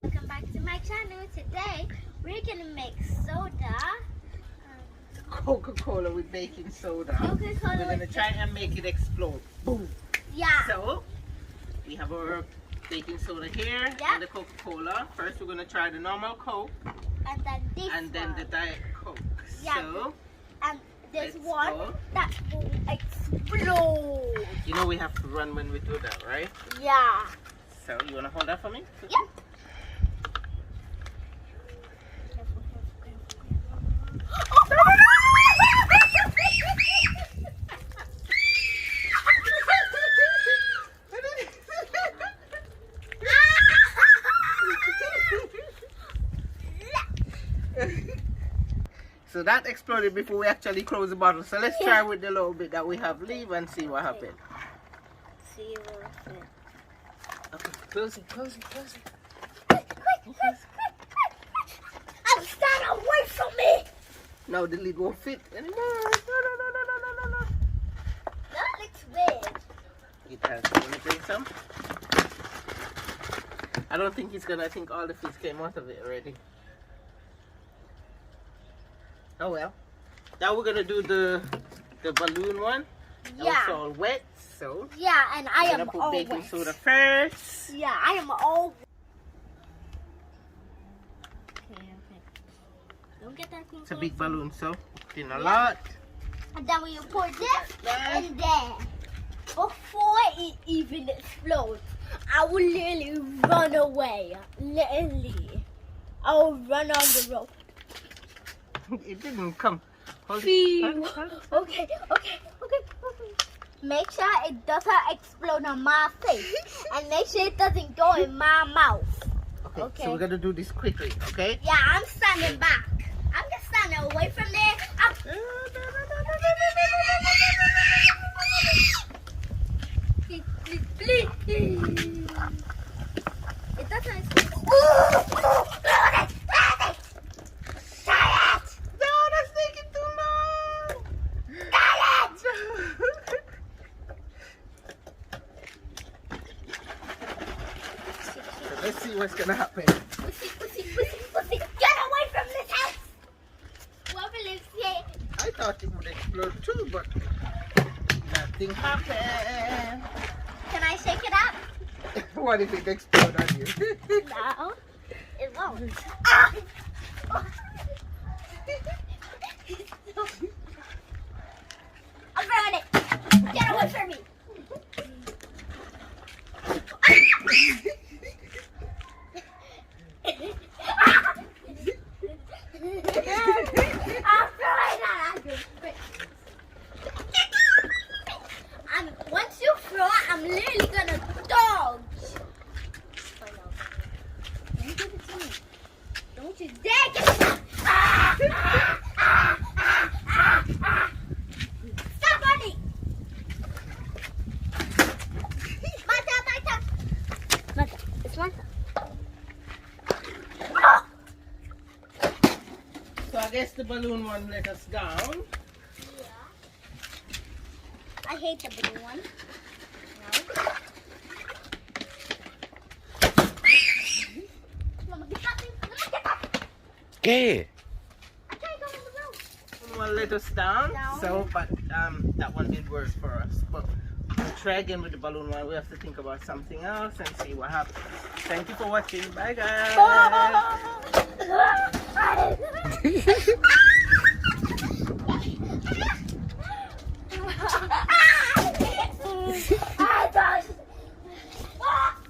Welcome back to my channel. Today we're gonna make soda. Coca-Cola with baking soda. Coca-Cola. We're gonna try and make it explode. Boom. Yeah. So we have our baking soda here and the Coca-Cola. First we're gonna try the normal Coke. And then this and then the Diet Coke. Yeah. So and there's let's one go. that will explode. You know we have to run when we do that, right? Yeah. So you wanna hold that for me? Yep. So that exploded before we actually close the bottle. So let's try with the little bit that we have leave and see what happens. See what happens. Okay, close it, close it, close it. Quick. I'm stand away from me. No, the lid won't fit anymore. No. That looks weird. It has. Want to drink some? I don't think he's gonna. I think all the fizz came out of it already. Oh well. Now we're gonna do the balloon one. Yeah. It's all wet, so Yeah, and I am gonna put all baking wet. soda first. Yeah, I am all. Okay. Don't get that thing. It's a big balloon, so put in a lot. And then we pour this in there. Before it even explodes, I will literally run away. Literally. I will run on the road. It didn't come. Hold Phew. it. Hold it. Okay. Make sure it doesn't explode on my face. And make sure it doesn't go in my mouth. Okay, so we're gonna do this quickly, okay? Yeah, I'm standing back. I'm just standing away from there. It doesn't explode. No, that's taking too long. So let's see what's gonna happen. Pussy. Get away from this house. Whoever lives here. I thought it would explode too, but nothing happened. Can I shake it up? What if it explodes on you? No, it won't. Ah! I'm throwing it. Get away from me. I'm throwing that. Once you throw it, I'm literally gonna dodge. Don't give it to me. Don't you dare get it. Stop running. My turn. It's my turn. So I guess the balloon one let us down. Yeah. I hate the blue one. No. Mama, get that thing. Get that. ¿Qué? I can't go on the road. One let us down. Down. So, but that one did worse for us. But we'll try again with the balloon one. We have to think about something else and see what happens. Thank you for watching. Bye guys.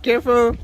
Careful.